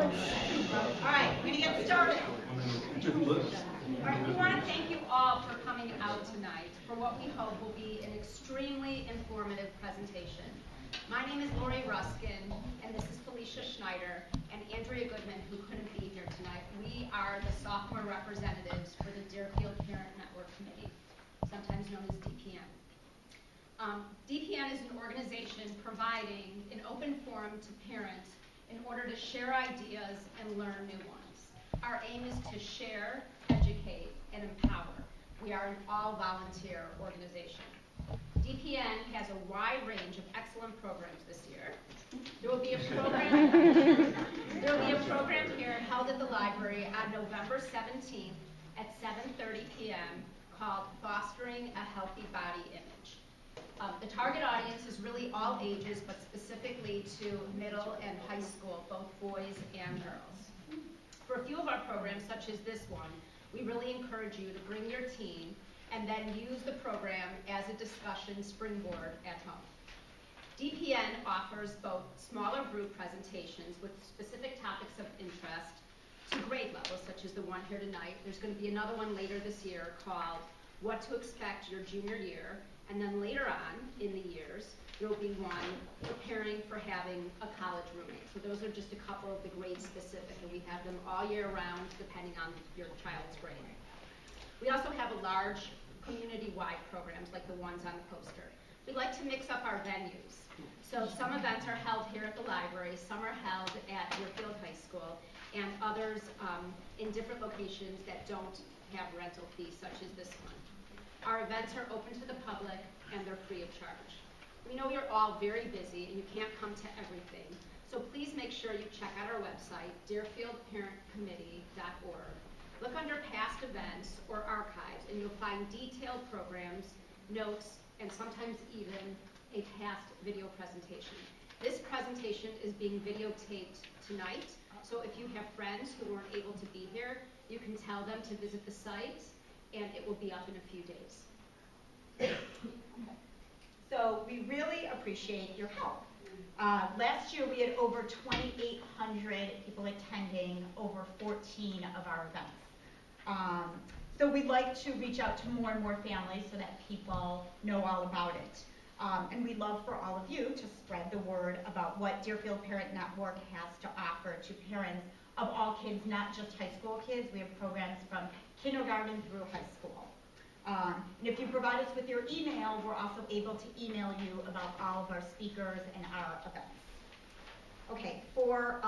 All right, we're going to get started. All right, we want to thank you all for coming out tonight for what we hope will be an extremely informative presentation. My name is Lori Ruskin, and this is Felicia Schneider and Andrea Goodman, who couldn't be here tonight. We are the sophomore representatives for the Deerfield Parent Network Committee, sometimes known as DPN. DPN is an organization providing an open forum to parents in order to share ideas and learn new ones. Our aim is to share, educate, and empower. We are an all-volunteer organization. DPN has a wide range of excellent programs this year. There will be a program here held at the library on November 17th at 7:30 p.m. called Fostering a Healthy Body Image. The target audience is really all ages, but specifically to middle and high school, both boys and girls. For a few of our programs, such as this one, we really encourage you to bring your teen and then use the program as a discussion springboard at home. DPN offers both smaller group presentations with specific topics of interest to grade levels, such as the one here tonight. There's going to be another one later this year called What to Expect Your Junior Year. And then later on in the years, there will be one preparing for having a college roommate. So those are just a couple of the grade specific, and we have them all year round depending on your child's grade. We also have a large community-wide programs like the ones on the poster. We like to mix up our venues. So some events are held here at the library, some are held at Deerfield High School, and others in different locations that don't have rental fees, such as this one. Our events are open to the public and they're free of charge. We know you're all very busy and you can't come to everything, so please make sure you check out our website, deerfieldparentcommittee.org. Look under past events or archives and you'll find detailed programs, notes, and sometimes even a past video presentation. This presentation is being videotaped tonight, so if you have friends who weren't able to be here, you can tell them to visit the site and it will be up in a few days. So we really appreciate your help. Last year we had over 2,800 people attending over 14 of our events. So we'd like to reach out to more and more families so that people know all about it. And we'd love for all of you to spread the word about what Deerfield Parent Network has to offer to parents of all kids, not just high school kids. We have programs from kindergarten through high school. And if you provide us with your email, we're also able to email you about all of our speakers and our events. Okay, for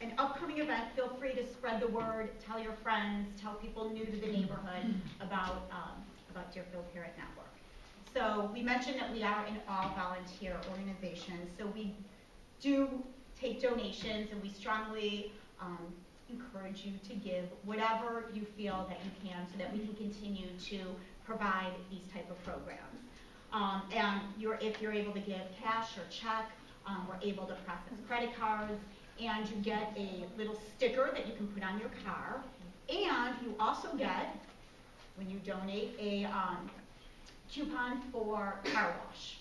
an upcoming event, feel free to spread the word, tell your friends, tell people new to the neighborhood about Deerfield Parent Network. So we mentioned that we are an all-volunteer organization, so we do take donations, and we strongly encourage you to give whatever you feel that you can so that we can continue to provide these type of programs. And if you're able to give cash or check, we're able to process credit cards, and you get a little sticker that you can put on your car, and you also get, when you donate, a coupon for car wash.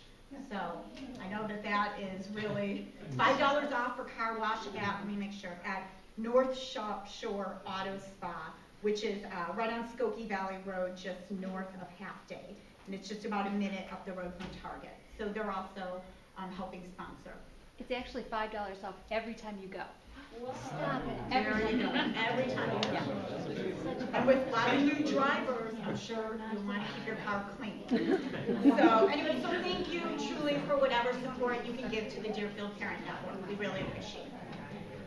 So I know that is really $5 off for car wash at, let me make sure, at North Shore Auto Spa, which is right on Skokie Valley Road, just north of Half Day. And it's just about a minute up the road from Target. So they're also helping sponsor. It's actually $5 off every time you go. Stop it. Every time you go. Every time you go. And with a lot of new drivers, I'm sure you want to keep your car clean. So anyway, so thank you truly for whatever support you can give to the Deerfield Parent Network. We really appreciate it.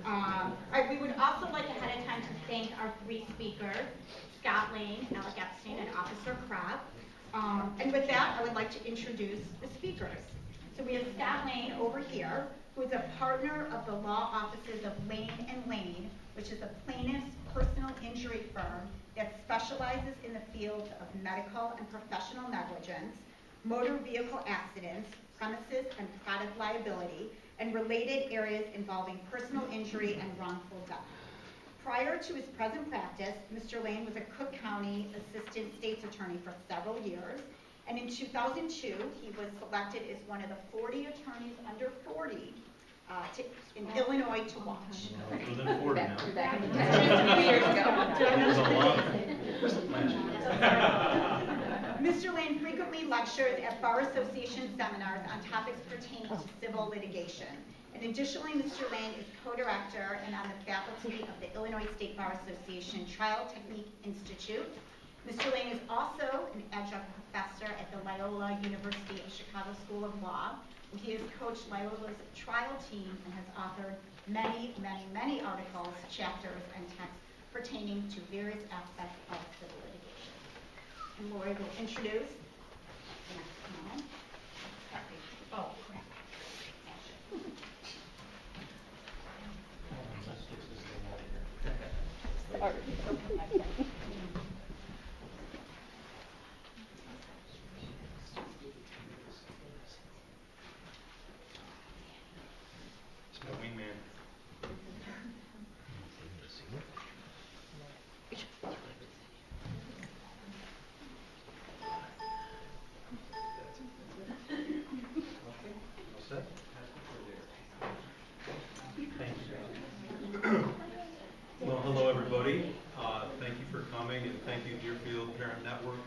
All right, we would also like ahead of time to thank our three speakers, Scott Lane, Alec Epstein, and Officer Krapp. And with that, I would like to introduce the speakers. So we have Scott Lane over here, who is a partner of the law offices of Lane & Lane, which is a plaintiff's personal injury firm that specializes in the fields of medical and professional negligence, motor vehicle accidents, premises and product liability, and related areas involving personal injury and wrongful death. Prior to his present practice, Mr. Lane was a Cook County Assistant State's Attorney for several years, and in 2002, he was selected as one of the 40 attorneys under 40 in Illinois to watch. Within 40 now. Back in the It was a long Mr. Lane frequently lectures at Bar Association seminars on topics pertaining to civil litigation. And additionally, Mr. Lane is co-director and on the faculty of the Illinois State Bar Association Trial Technique Institute. Mr. Lane is also an adjunct professor at the Loyola University of Chicago School of Law. He has coached Loyola's trial team and has authored many, many, many articles, chapters, and texts pertaining to various aspects of civil litigation. And Lori will introduce the next panel. Oh, crap. It's my wingman. All set? Thank you. Well, hello everybody. Thank you for coming, and thank you Deerfield Parent Network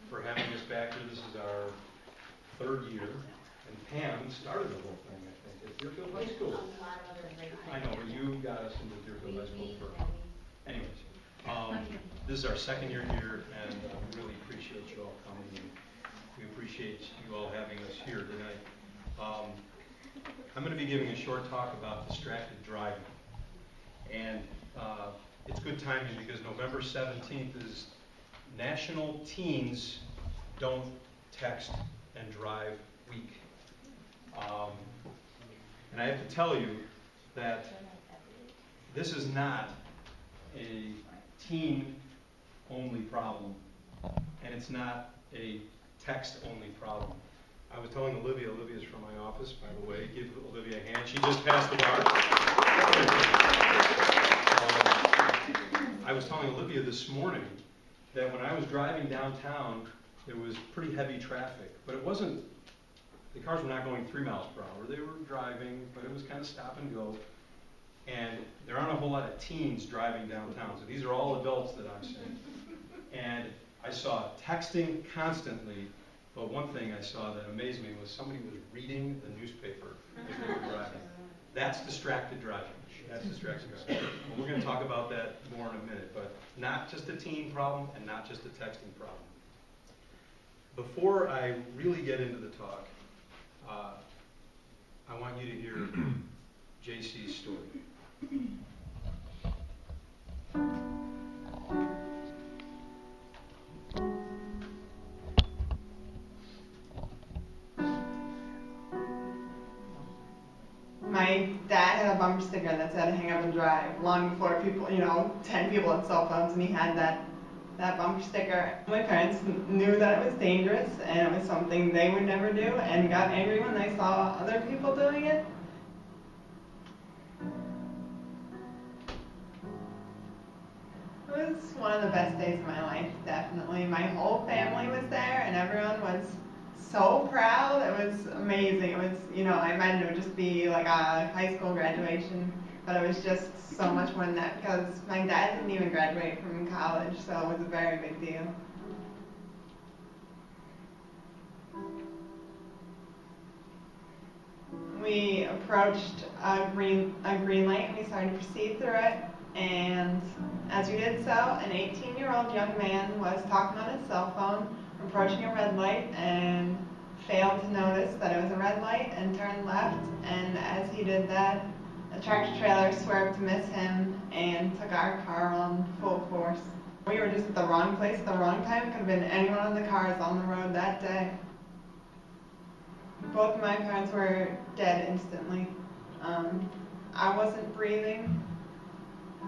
for having us back here. This is our third year, and Pam started the whole thing, I think, at Deerfield High School. I know, but you got us into Deerfield High School first. Anyways, this is our second year here, and we really appreciate you all coming, and we appreciate you all having us here tonight. I'm going to be giving a short talk about distracted driving, and it's good timing because November 17th is National Teens Don't Text and Drive Week. And I have to tell you that this is not a teen-only problem, and it's not a text-only problem. I was telling Olivia's from my office, by the way, give Olivia a hand. She just passed the bar. I was telling Olivia this morning that when I was driving downtown, there was pretty heavy traffic, but it wasn't, the cars were not going 3 miles per hour. They were driving, but it was kind of stop and go. And there aren't a whole lot of teens driving downtown, so these are all adults that I'm seeing. And I saw texting constantly, but one thing I saw that amazed me was somebody was reading the newspaper as they were driving. That's distracted driving. That's distracted driving. Well, we're going to talk about that more in a minute, but not just a teen problem and not just a texting problem. Before I really get into the talk, I want you to hear JC's story. My dad had a bumper sticker that said hang up and drive long before people, 10 people had cell phones, and he had that bumper sticker. My parents knew that it was dangerous and it was something they would never do and got angry when they saw other people doing it. It was one of the best days of my life, definitely. My whole family was there and everyone was so proud. It was amazing. It was, I imagined it would just be like a high school graduation, but it was just so much more than that because my dad didn't even graduate from college, so it was a very big deal. We approached a green light and we started to proceed through it, and as we did so, an 18-year-old young man was talking on his cell phone, approaching a red light, and failed to notice that it was a red light and turned left, and as he did that, a tractor trailer swerved to miss him and took our car on full force. We were just at the wrong place at the wrong time. It could have been any one of the cars on the road that day. Both of my parents were dead instantly. I wasn't breathing.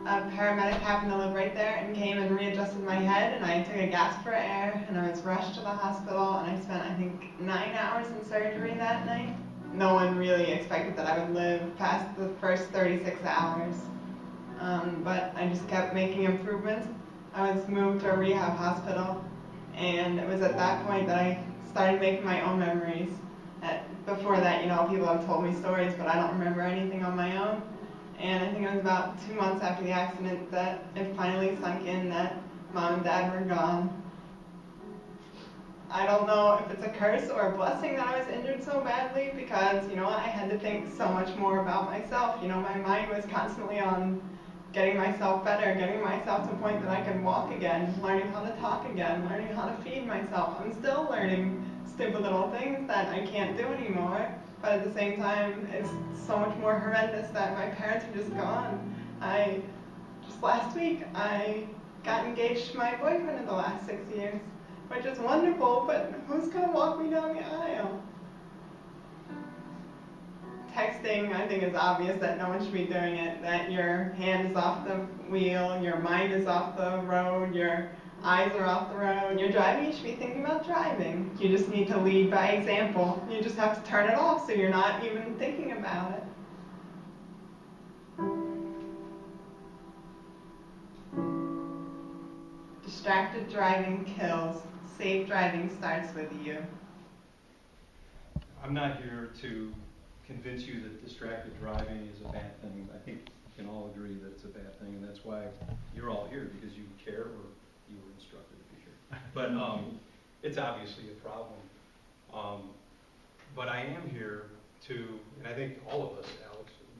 A paramedic happened to live right there and came and readjusted my head, and I took a gasp for air, and I was rushed to the hospital, and I spent, I think, 9 hours in surgery that night. No one really expected that I would live past the first 36 hours, but I just kept making improvements. I was moved to a rehab hospital, and it was at that point that I started making my own memories. At before that, people have told me stories, but I don't remember anything on my own. And I think it was about 2 months after the accident that it finally sunk in that Mom and Dad were gone. I don't know if it's a curse or a blessing that I was injured so badly, because, I had to think so much more about myself. My mind was constantly on getting myself better, getting myself to a point that I could walk again, learning how to talk again, learning how to feed myself. I'm still learning stupid little things that I can't do anymore, but at the same time, it's so much more horrendous that my parents are just gone. Just last week, I got engaged to my boyfriend in the last 6 years, which is wonderful, but who's going to walk me down the aisle? Texting, I think it's obvious that no one should be doing it, that your hand is off the wheel, your mind is off the road, your eyes are off the road. You're driving, you should be thinking about driving. You just need to lead by example. You just have to turn it off so you're not even thinking about it. Distracted driving kills. Safe driving starts with you. I'm not here to convince you that distracted driving is a bad thing. I think we can all agree that it's a bad thing, and that's why you're all here, because you care or you were instructed to be here. But it's obviously a problem. But I am here to, and I think all of us, Alex and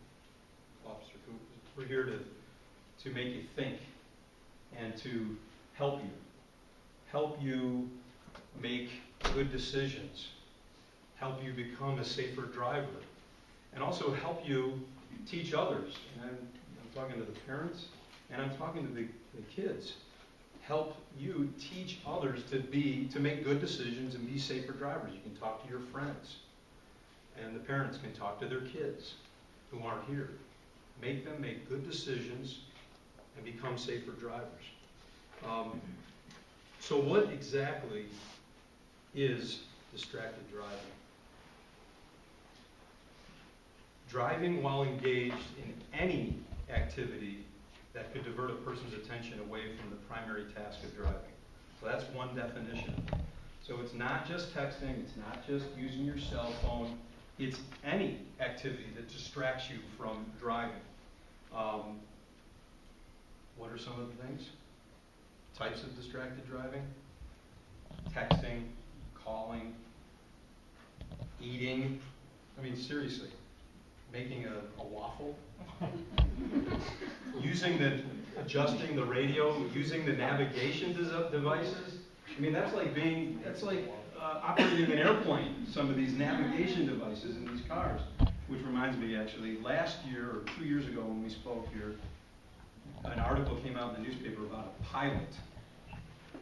Officer Coop, we're here to make you think and to help you make good decisions, help you become a safer driver, and also help you teach others. And I'm talking to the parents, and I'm talking to the kids. Help you teach others to make good decisions and be safer drivers. You can talk to your friends, and the parents can talk to their kids who aren't here. Make them make good decisions and become safer drivers. So what exactly is distracted driving? Driving while engaged in any activity that could divert a person's attention away from the primary task of driving. So that's one definition. So it's not just texting, it's not just using your cell phone, it's any activity that distracts you from driving. What are some of the things? Types of distracted driving? Texting, calling, eating. I mean, seriously, making a waffle, adjusting the radio, using the navigation devices. I mean, that's like operating an airplane, some of these navigation devices in these cars. Which reminds me, actually, last year or 2 years ago when we spoke here, an article came out in the newspaper about a pilot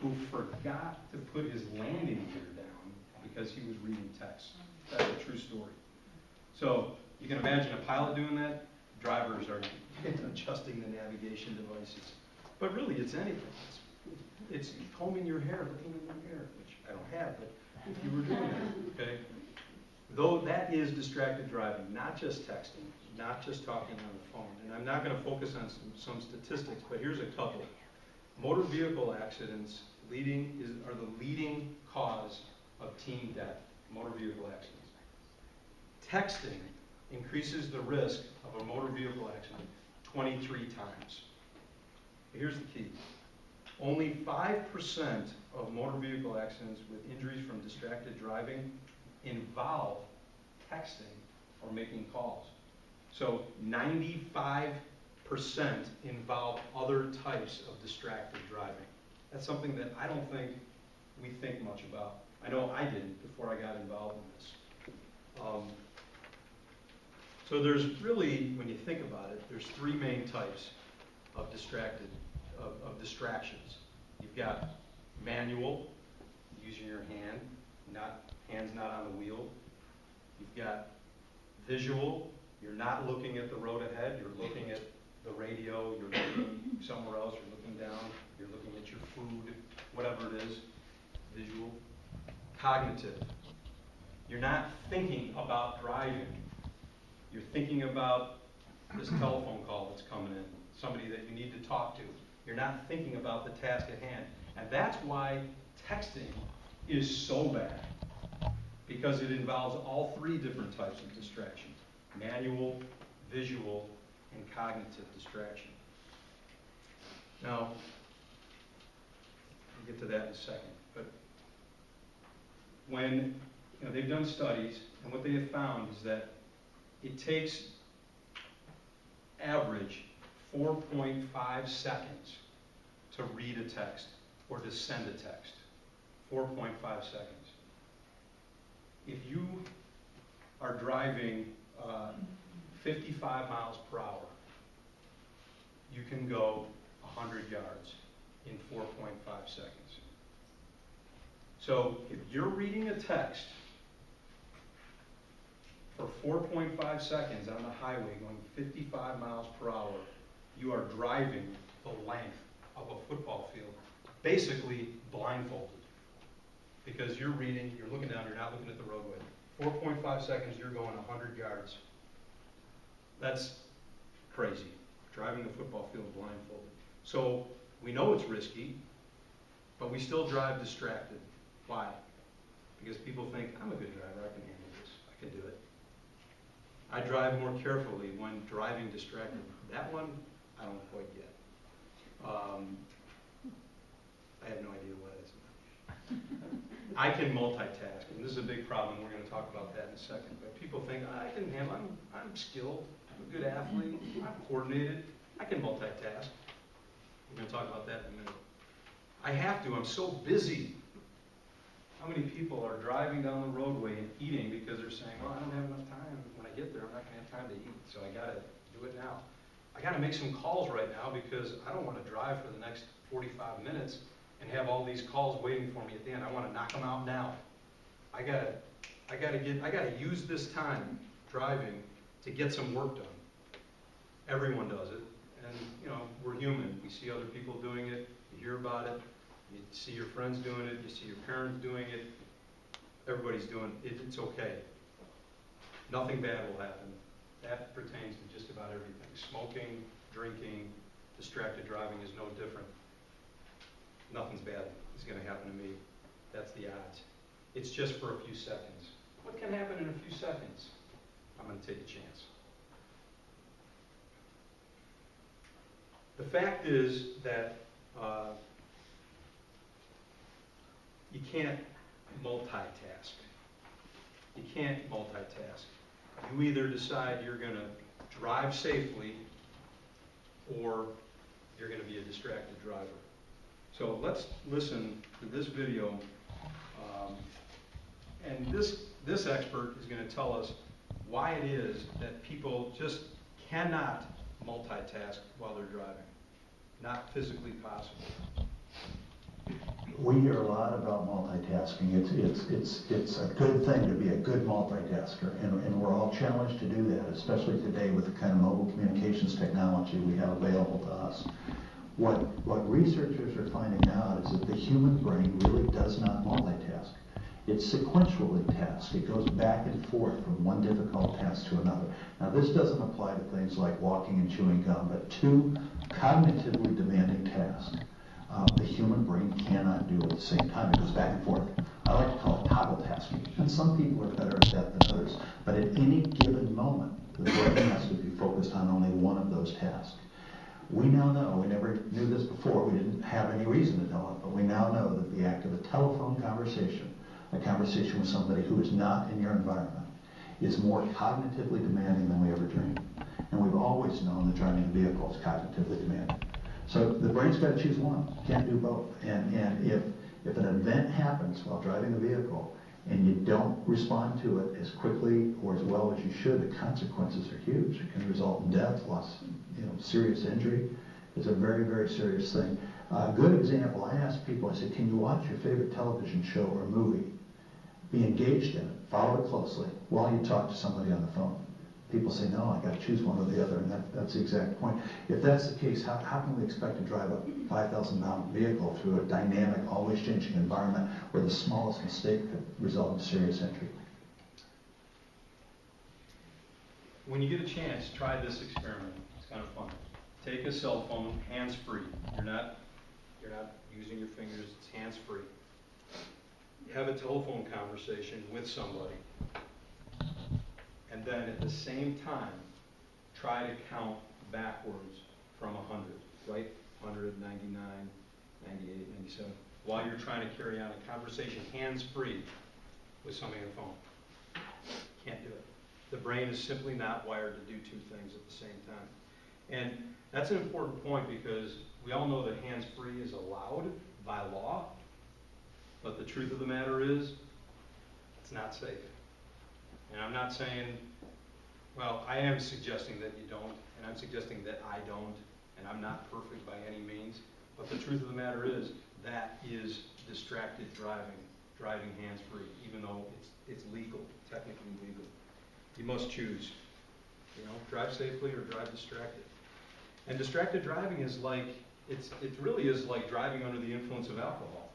who forgot to put his landing gear down because he was reading text. That's a true story. So you can imagine a pilot doing that. Drivers are adjusting the navigation devices. But really, it's anything. It's combing your hair, looking in the mirror, which I don't have, but if you were doing that, okay? Though that is distracted driving, not just texting, not just talking on the phone. And I'm not going to focus on some statistics, but here's a couple. Motor vehicle accidents are the leading cause of teen death, motor vehicle accidents. Texting increases the risk of a motor vehicle accident 23 times. Here's the key. Only 5% of motor vehicle accidents with injuries from distracted driving involve texting or making calls. So 95% involve other types of distracted driving. That's something that I don't think we think much about. I know I didn't before I got involved in this. So there's really, when you think about it, there's three main types of distractions. You've got manual, using your hand, hands not on the wheel. You've got visual, you're not looking at the road ahead, you're looking at the radio, you're looking somewhere else, you're looking down, you're looking at your food, whatever it is, visual. Cognitive, you're not thinking about driving. You're thinking about this telephone call that's coming in, somebody that you need to talk to. You're not thinking about the task at hand. And that's why texting is so bad. because it involves all three different types of distraction: manual, visual, and cognitive distraction. Now, we'll get to that in a second, but when they've done studies, and what they have found is that it takes average 4.5 seconds to read a text or to send a text. 4.5 seconds. If you are driving 55 miles per hour, you can go 100 yards in 4.5 seconds. So if you're reading a text for 4.5 seconds on the highway going 55 miles per hour, you are driving the length of a football field, basically blindfolded. Because you're reading, you're looking down, you're not looking at the roadway. 4.5 seconds, you're going 100 yards. That's crazy, driving the football field blindfolded. So we know it's risky, but we still drive distracted. Why? Because people think, I'm a good driver, I can handle this, I can do it. I drive more carefully when driving distracted. That one, I don't quite get. I have no idea what it is. I can multitask, and this is a big problem. We're going to talk about that in a second. But people think, I can handle, I'm skilled, I'm a good athlete, I'm coordinated, I can multitask. We're going to talk about that in a minute. I have to, I'm so busy. How many people are driving down the roadway and eating because they're saying, well, I don't have enough time. When I get there, I'm not going to have time to eat, so I got to do it now. I got to make some calls right now because I don't want to drive for the next 45 minutes and have all these calls waiting for me at the end. I want to knock them out now. I gotta use this time driving to get some work done. Everyone does it, and we're human. We see other people doing it. You hear about it. You see your friends doing it. You see your parents doing it. Everybody's doing it. It's okay. Nothing bad will happen. That pertains to just about everything. Smoking, drinking, distracted driving is no different. Nothing's bad is going to happen to me. That's the odds. It's just for a few seconds. What can happen in a few seconds? I'm going to take a chance. The fact is that you can't multitask. You can't multitask. You either decide you're going to drive safely or you're going to be a distracted driver. So let's listen to this video. And this expert is going to tell us why it is that people just cannot multitask while they're driving. Not physically possible. We hear a lot about multitasking. It's a good thing to be a good multitasker, and we're all challenged to do that, especially today with the kind of mobile communications technology we have available to us. What researchers are finding out is that the human brain really does not multitask. It's sequentially tasked. It goes back and forth from one difficult task to another. Now, this doesn't apply to things like walking and chewing gum, but two cognitively demanding tasks the human brain cannot do at the same time. It goes back and forth. I like to call it toggle tasking. And some people are better at that than others. But at any given moment, the brain has to be focused on only one of those tasks. We now know, we never knew this before, we didn't have any reason to know it, but we now know that the act of a telephone conversation, a conversation with somebody who is not in your environment, is more cognitively demanding than we ever dreamed. And we've always known that driving a vehicle is cognitively demanding. So the brain's got to choose one, can't do both. And if an event happens while driving the vehicle and you don't respond to it as quickly or as well as you should, the consequences are huge. It can result in death, loss, serious injury. It's a very, very serious thing. A good example, I ask people, I say, can you watch your favorite television show or movie? Be engaged in it, follow it closely while you talk to somebody on the phone. People say, no, I got to choose one or the other, and that's the exact point. If that's the case, how can we expect to drive a 5,000-pound vehicle through a dynamic, always changing environment where the smallest mistake could result in serious injury? When you get a chance, try this experiment. It's kind of fun. Take a cell phone, hands-free. You're not using your fingers, it's hands-free. have a telephone conversation with somebody, and then at the same time, try to count backwards from 100, right? 100, 99, 98, 97, while you're trying to carry on a conversation hands-free with somebody on the phone. Can't do it. The brain is simply not wired to do two things at the same time. And that's an important point because we all know that hands-free is allowed by law, but the truth of the matter is, it's not safe. And I'm not saying, well, I am suggesting that you don't, and I'm suggesting that I don't, and I'm not perfect by any means, but the truth of the matter is, that is distracted driving hands-free, even though it's legal, technically legal. You must choose, drive safely or drive distracted. And distracted driving is like, it really is like driving under the influence of alcohol.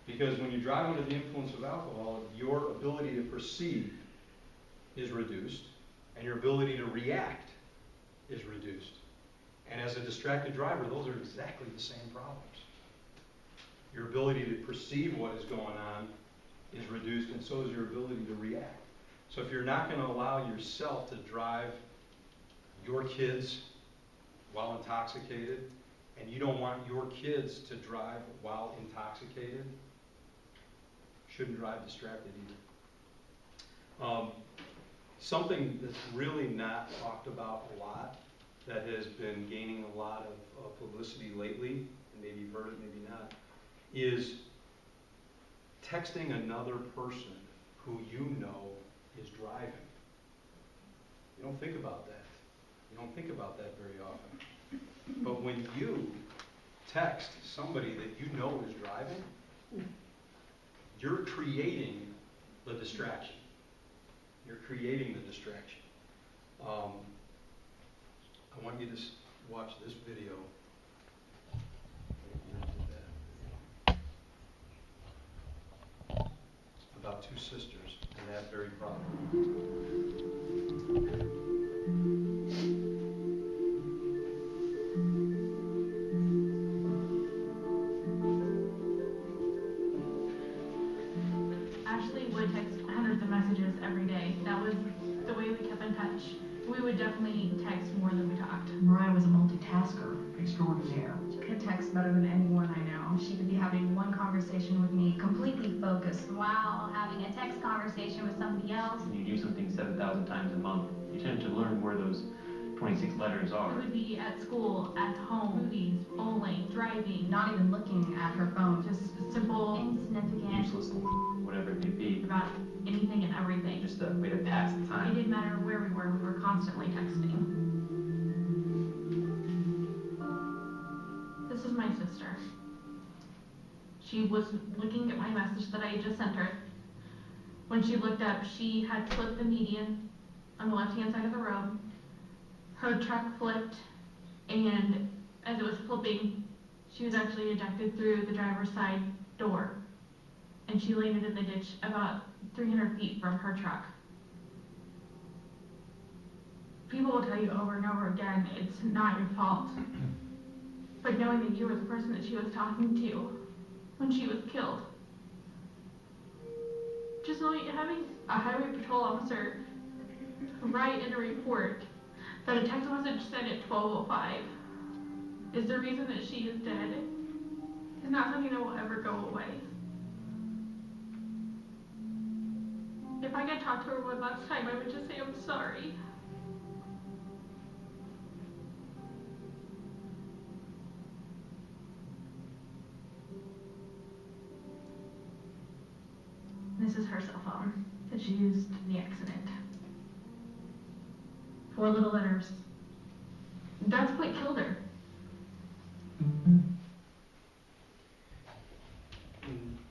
Because when you drive under the influence of alcohol, your ability to perceive is reduced, and your ability to react is reduced. And as a distracted driver, those are exactly the same problems. Your ability to perceive what is going on is reduced, and so is your ability to react. So if you're not going to allow yourself to drive your kids while intoxicated, and you don't want your kids to drive while intoxicated, shouldn't drive distracted either. Something that's really not talked about a lot, that has been gaining a lot of publicity lately, and maybe you've heard it, maybe not, is texting another person who you know is driving. You don't think about that. You don't think about that very often. But when you text somebody that you know is driving, you're creating the distraction. You're creating the distraction. I want you to watch this video. About two sisters and that very problem. Ashley would text hundreds of messages every day. That was the way we kept in touch. We would definitely text more than we talked. Mariah was a multitasker extraordinaire. She could text better than anyone I know. She could be having one conversation with me, completely focused, while having a text conversation with somebody else. When you do something 7,000 times a month, you tend to learn where those 26 letters are. We would be at school, at home, movies, bowling, driving, Not even looking at her phone, just simple, insignificant. Useless, whatever it may be. about anything and everything. Just a way to pass the It time. didn't matter where we were constantly texting. This is my sister. She was looking at my message that I had just sent her. When she looked up, she had flipped the median on the left-hand side of the road. Her truck flipped, and as it was flipping, she was actually ejected through the driver's side door. And she landed in the ditch about 300 feet from her truck. People will tell you over and over again, it's not your fault. But knowing that you were the person that she was talking to when she was killed. Just knowing having a highway patrol officer write in a report that a text message sent at 12:05 is the reason that she is dead is not something that will ever go away. If I could talk to her one last time, I would just say I'm sorry. This is her cell phone that she used in the accident. 4 little letters. That's what killed her.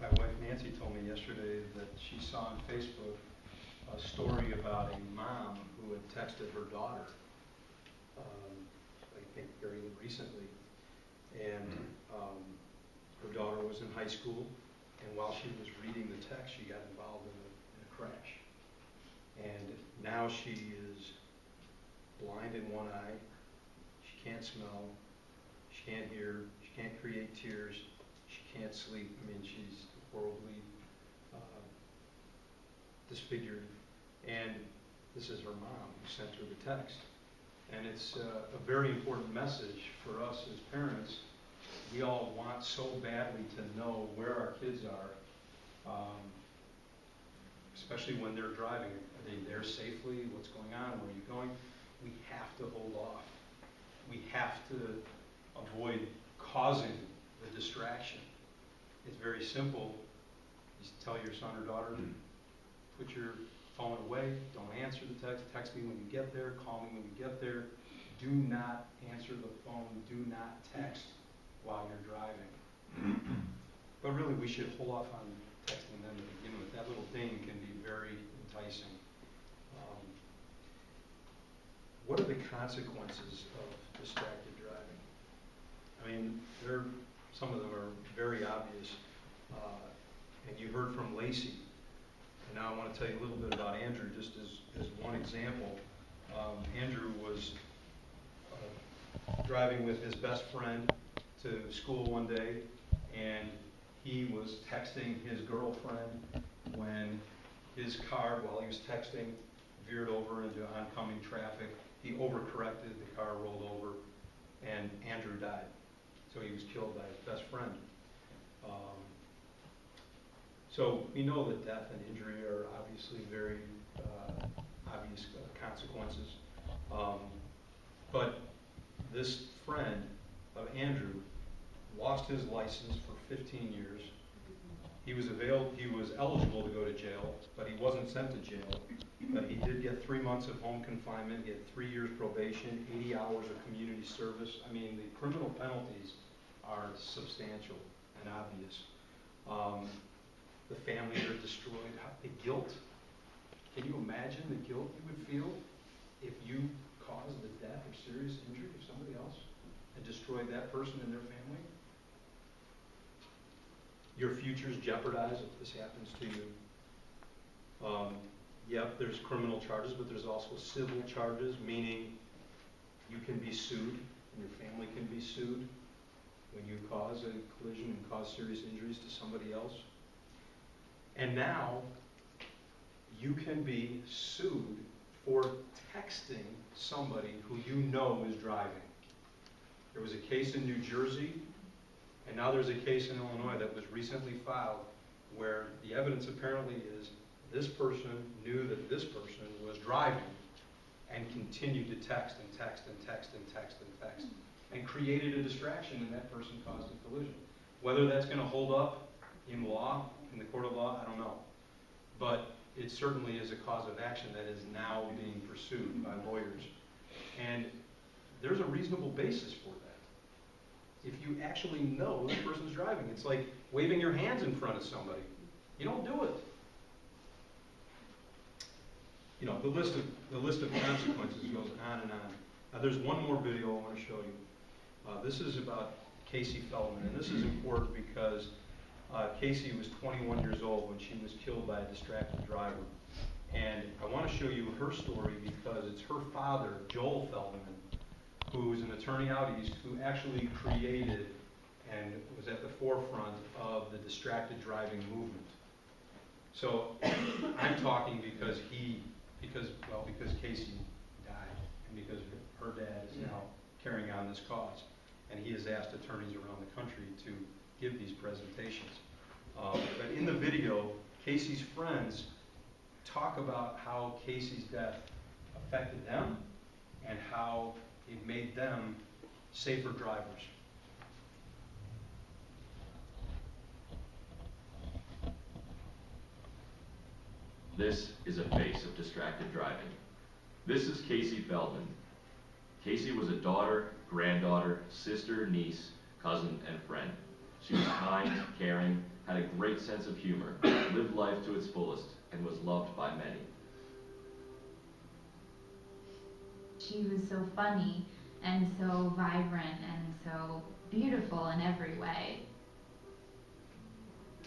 My wife Nancy told me yesterday that she saw on Facebook a story about a mom who had texted her daughter, I think very recently, and her daughter was in high school, and while she was reading the text, she got involved in a crash. And now she is blind in one eye, she can't smell, she can't hear, she can't create tears, she can't sleep. I mean, she's horribly disfigured, and this is her mom who sent her the text. And it's a very important message for us as parents. We all want so badly to know where our kids are, especially when they're driving. Are they there safely? What's going on? Where are you going? We have to hold off. We have to avoid causing the distraction. It's very simple. You tell your son or daughter, put your phone away, don't answer the text me when you get there, call me when you get there. Do not answer the phone, do not text while you're driving. But really, we should hold off on texting them to begin with. That little ding can be very enticing. What are the consequences of distracted driving? I mean, some of them are very obvious. And you heard from Lacey. And now I want to tell you a little bit about Andrew, just as one example. Andrew was driving with his best friend to school one day, and he was texting his girlfriend when his car, while he was texting, veered over into oncoming traffic. He overcorrected, the car rolled over, and Andrew died. So he was killed by his best friend. So we know that death and injury are obviously very obvious consequences. But this friend of Andrew lost his license for 15 years. He was eligible to go to jail, but he wasn't sent to jail. But he did get 3 months of home confinement. He had 3 years probation, 80 hours of community service. I mean, the criminal penalties are substantial and obvious. The families are destroyed. The guilt. Can you imagine the guilt you would feel if you caused the death or serious injury of somebody else and destroyed that person and their family? Your future's jeopardized if this happens to you. Yep, there's criminal charges, but there's also civil charges, meaning you can be sued and your family can be sued when you cause a collision and cause serious injuries to somebody else. And now you can be sued for texting somebody who you know is driving. There was a case in New Jersey, and now there's a case in Illinois that was recently filed where the evidence apparently is this person knew that this person was driving and continued to text and text and text and text and text and created a distraction, and that person caused a collision. Whether that's going to hold up in law, in the court of law, I don't know. But it certainly is a cause of action that is now being pursued by lawyers. And there's a reasonable basis for that. If you actually know this person's driving, it's like waving your hands in front of somebody. You don't do it. You know, the list of consequences goes on and on. Now, there's one more video I want to show you. This is about Casey Feldman, and this is important because Casey was 21 years old when she was killed by a distracted driver. And I want to show you her story because it's her father, Joel Feldman, who is an attorney out east, who actually created and was at the forefront of the distracted driving movement. So I'm talking because Casey died, and because her dad is now carrying on this cause. And he has asked attorneys around the country to give these presentations. But in the video, Casey's friends talk about how Casey's death affected them and how it made them safer drivers. This is a face of distracted driving. This is Casey Feldman. Casey was a daughter, granddaughter, sister, niece, cousin, and friend. She was kind, caring, had a great sense of humor, lived life to its fullest, and was loved by many. She was so funny and so vibrant and so beautiful in every way.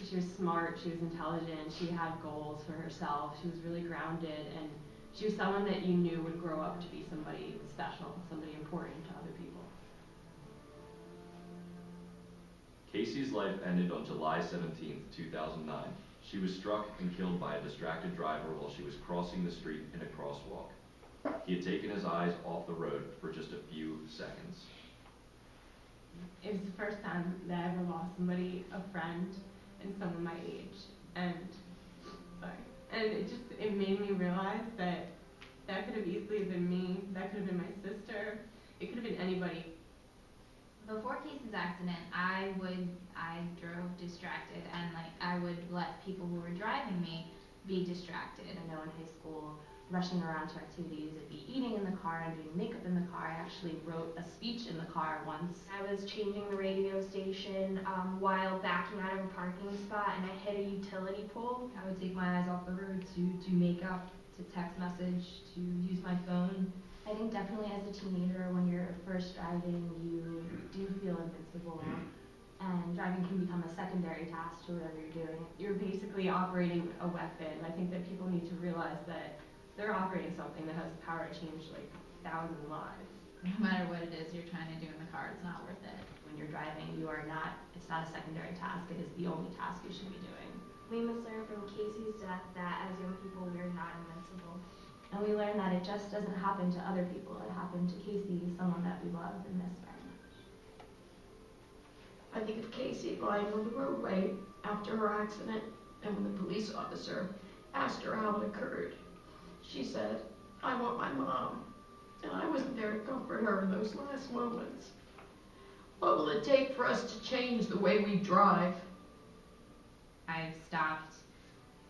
She was smart, she was intelligent, she had goals for herself, she was really grounded, and she was someone that you knew would grow up to be somebody special, somebody important to other people. Casey's life ended on July 17, 2009. She was struck and killed by a distracted driver while she was crossing the street in a crosswalk. He had taken his eyes off the road for just a few seconds. It was the first time that I ever lost somebody, a friend, and someone my age. And it made me realize that that could have easily been me, that could have been my sister, it could have been anybody. Before Casey's accident, I drove distracted, and I would let people who were driving me be distracted. I know in high school, rushing around to activities, I'd be eating in the car and doing makeup in the car. I actually wrote a speech in the car once. I was changing the radio station while backing out of a parking spot, and I hit a utility pole. I would take my eyes off the road to do makeup, to text message, to use my phone. I think definitely as a teenager, when you're first driving, you do feel invincible, and driving can become a secondary task to whatever you're doing. You're basically operating a weapon. I think that people need to realize that they're operating something that has the power to change like 1,000 lives. No matter what it is you're trying to do in the car, it's not worth it. When you're driving, it's not a secondary task, it is the only task you should be doing. We must learn from Casey's death that as young people, we're not invincible. And we learned that it just doesn't happen to other people, it happened to Casey, someone that we love and miss very much. I think of Casey lying on the roadway after her accident, and when the police officer asked her how it occurred, she said, "I want my mom," and I wasn't there to comfort her in those last moments. What will it take for us to change the way we drive? I've stopped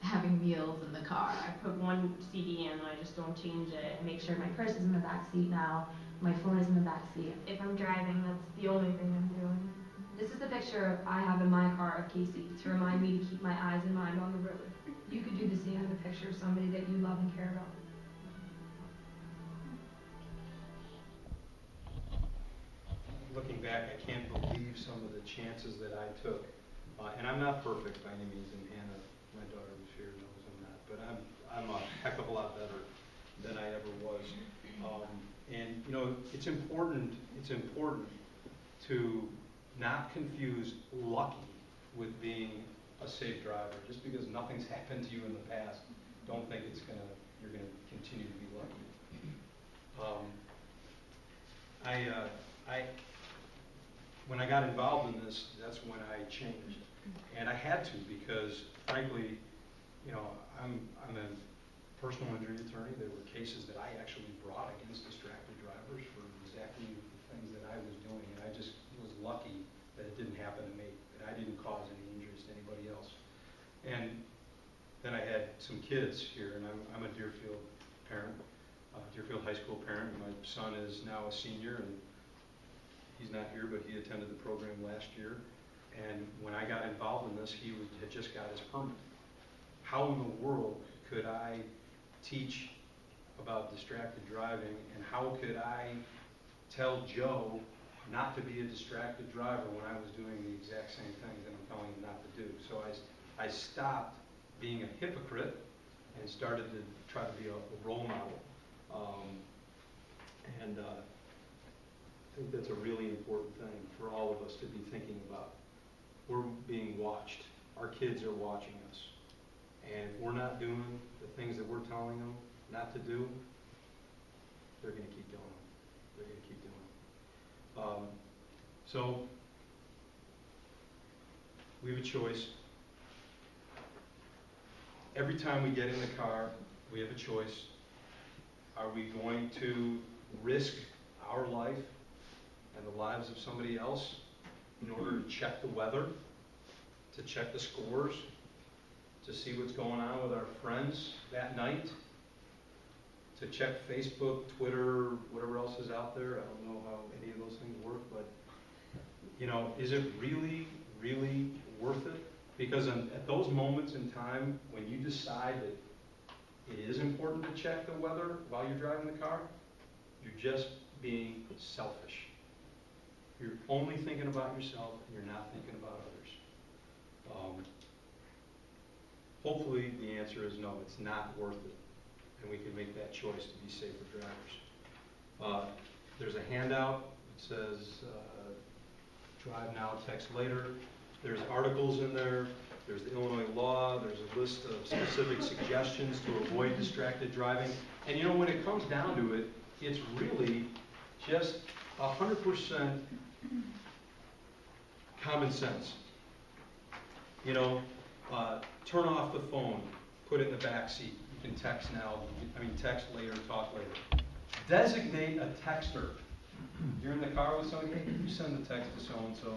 having meals in the car. I put one CD in and I just don't change it. I make sure my purse is in the back seat now, my phone is in the back seat. If I'm driving, that's the only thing I'm doing. This is the picture I have in my car of Casey to remind me to keep my eyes and mind on the road. You could do the same with a picture of somebody that you love and care about. Looking back, I can't believe some of the chances that I took. And I'm not perfect by any means, and Hannah, my daughter who's here, knows I'm not. But I'm a heck of a lot better than I ever was. And you know, it's important to not confuse lucky with being a safe driver. Just because nothing's happened to you in the past, don't think you're gonna continue to be lucky. When I got involved in this, that's when I changed, and I had to, because frankly, you know, I'm a personal injury attorney. There were cases that I actually brought against distracted drivers for exactly the things that I was doing, and I just was lucky that it didn't happen to me, that I didn't cause any injuries to anybody else. And then I had some kids here, and I'm a Deerfield parent, Deerfield High School parent. My son is now a senior, and he's not here, but he attended the program last year. And when I got involved in this, he had just got his permit. How in the world could I teach about distracted driving, and how could I tell Joe not to be a distracted driver when I was doing the exact same things that I'm telling him not to do? So I stopped being a hypocrite and started to try to be a role model. I think that's a really important thing for all of us to be thinking about. We're being watched. Our kids are watching us. And if we're not doing the things that we're telling them not to do, they're going to keep doing them. They're going to keep doing them. So we have a choice. Every time we get in the car, we have a choice. Are we going to risk our life and the lives of somebody else in order to check the weather, to check the scores, to see what's going on with our friends that night, to check Facebook, Twitter, whatever else is out there? I don't know how any of those things work, but you know, is it really, really worth it? Because at those moments in time when you decide that it is important to check the weather while you're driving the car, you're just being selfish. You're only thinking about yourself, and you're not thinking about others. Hopefully the answer is no, it's not worth it, and we can make that choice to be safer drivers. There's a handout that says drive now, text later. There's articles in there There's the Illinois law, there's a list of specific suggestions to avoid distracted driving. And you know, when it comes down to it, it's really just 100% common sense. You know, turn off the phone, put it in the back seat. You can text now, text later, talk later. Designate a texter. You're in the car with somebody, hey, can you send the text to so-and-so?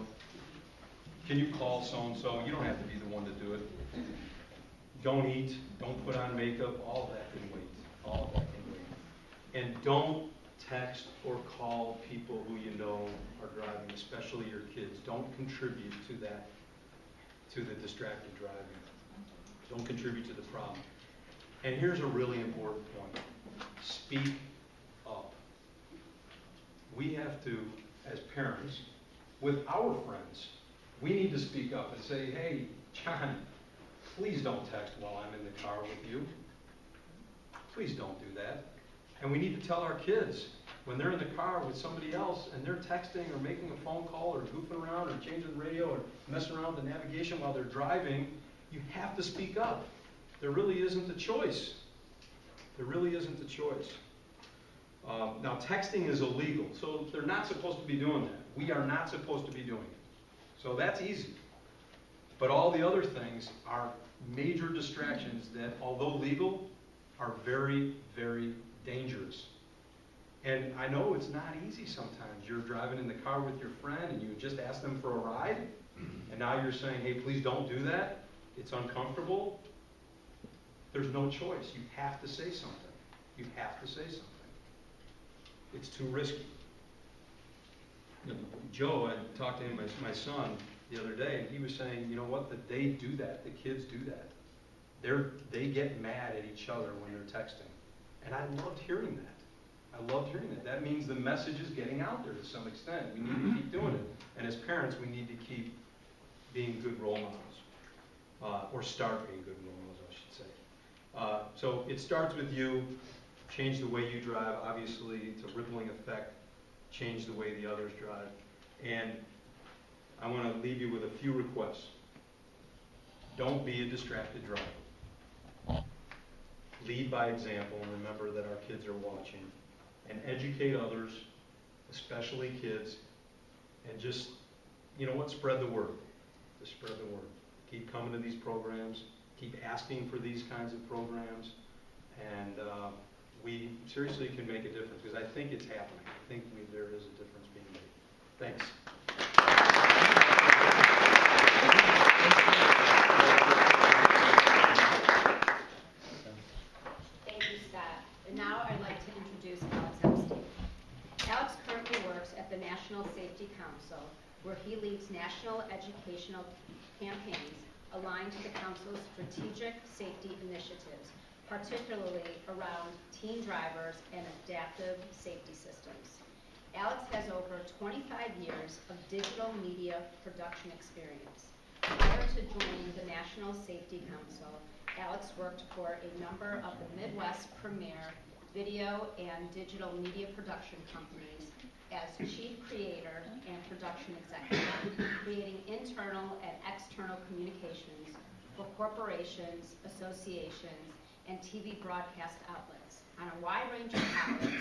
Can you call so-and-so? You don't have to be the one to do it. Don't eat, don't put on makeup, all of that can wait. All of that can wait. And don't text or call people who you know are driving, especially your kids. Don't contribute to that, to the distracted driving. Don't contribute to the problem. And here's a really important point. Speak up. We have to, as parents, with our friends, we need to speak up and say, hey, John, please don't text while I'm in the car with you. Please don't do that. And we need to tell our kids, when they're in the car with somebody else and they're texting or making a phone call or goofing around or changing the radio or messing around with the navigation while they're driving, you have to speak up. There really isn't a choice. There really isn't a choice. Now, texting is illegal, so they're not supposed to be doing that. We are not supposed to be doing it. So that's easy. But all the other things are major distractions that, although legal, are very, very dangerous. And I know it's not easy sometimes. You're driving in the car with your friend and you just ask them for a ride, and now you're saying, hey, please don't do that. It's uncomfortable. There's no choice. You have to say something. You have to say something. It's too risky. You know, Joe, I talked to him, my son, the other day, and he was saying, you know what, that they do that. The kids do that. They get mad at each other when they're texting. And I loved hearing that. I loved hearing that. That means the message is getting out there to some extent. We need to keep doing it. And as parents, we need to keep being good role models. Or start being good role models, I should say. So it starts with you. Change the way you drive. Obviously, it's a rippling effect. Change the way the others drive. And I want to leave you with a few requests. Don't be a distracted driver. Lead by example, and remember that our kids are watching. And educate others, especially kids. And just, you know what, spread the word. Just spread the word. Keep coming to these programs. Keep asking for these kinds of programs. And we seriously can make a difference, because I think it's happening. I think there is a difference being made. Thanks. Thank you, Scott. And now I'd like to introduce Alex Epstein. Alex currently works at the National Safety Council, where he leads national educational campaigns aligned to the Council's strategic safety initiatives, particularly around teen drivers and adaptive safety systems. Alex has over 25 years of digital media production experience. Prior to joining the National Safety Council, Alex worked for a number of the Midwest premier video and digital media production companies as chief creator and production executive, creating internal and external communications for corporations, associations, and TV broadcast outlets on a wide range of topics,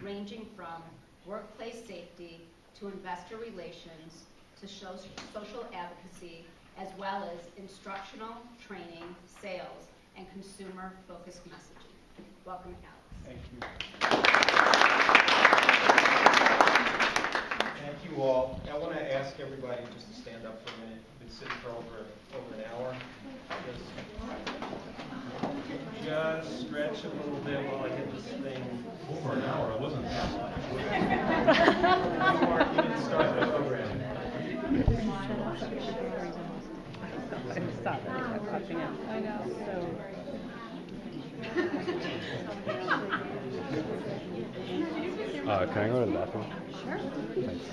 ranging from workplace safety to investor relations to social advocacy, as well as instructional, training, sales, and consumer-focused messaging. Welcome, Alex. Thank you. Thank you all. I want to ask everybody just to stand up for a minute. We've been sitting for over an hour. Just stretch a little bit while I get this thing. Over an hour, I wasn't that long. You didn't start the program. Stop. I kept popping out. I know. Can I go to the bathroom? Sure. Thanks.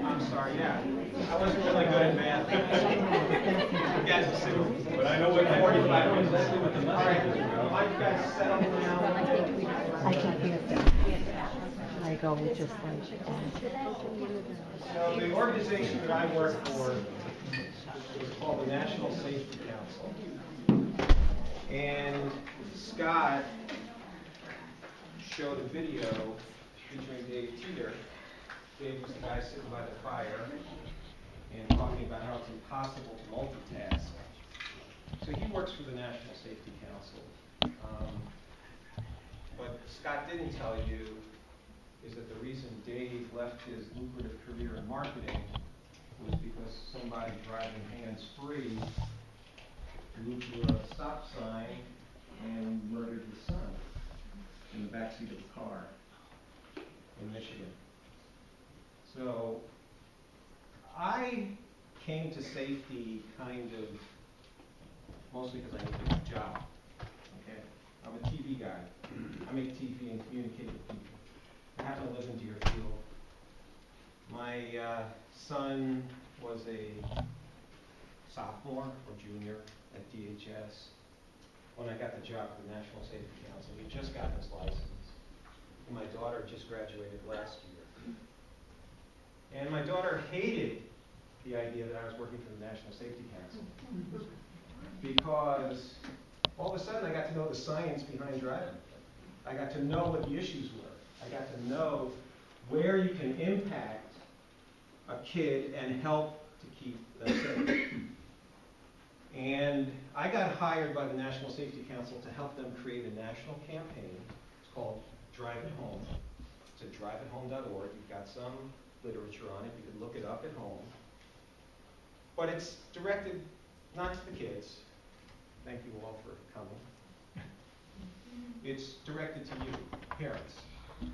I'm sorry, yeah. I wasn't really good at math. You guys are sitting. But I know what 45 I know is. exactly what the all right. Why don't you guys settle down? I can hear them. I go just like So the organization that I work for It was called the National Safety Council. And Scott showed a video featuring Dave Teeter. Dave was the guy sitting by the fire and talking about how it's impossible to multitask. So he works for the National Safety Council. What Scott didn't tell you is that the reason Dave left his lucrative career in marketing was because somebody driving hands-free moved to a stop sign and murdered his son in the backseat of the car in Michigan. So I came to safety kind of mostly because I needed a job. Okay, I'm a TV guy. I make TV and communicate with people. I happen to live in Deerfield. My son was a sophomore or junior at DHS when I got the job at the National Safety Council. He just got his license. And my daughter just graduated last year. And my daughter hated the idea that I was working for the National Safety Council because all of a sudden I got to know the science behind driving. I got to know what the issues were. I got to know where you can impact a kid and help to keep them safe. And I got hired by the National Safety Council to help them create a national campaign. It's called Drive It Home. It's at drivethome.org. You've got some literature on it. You can look it up at home. But it's directed not to the kids. Thank you all for coming. It's directed to you, parents.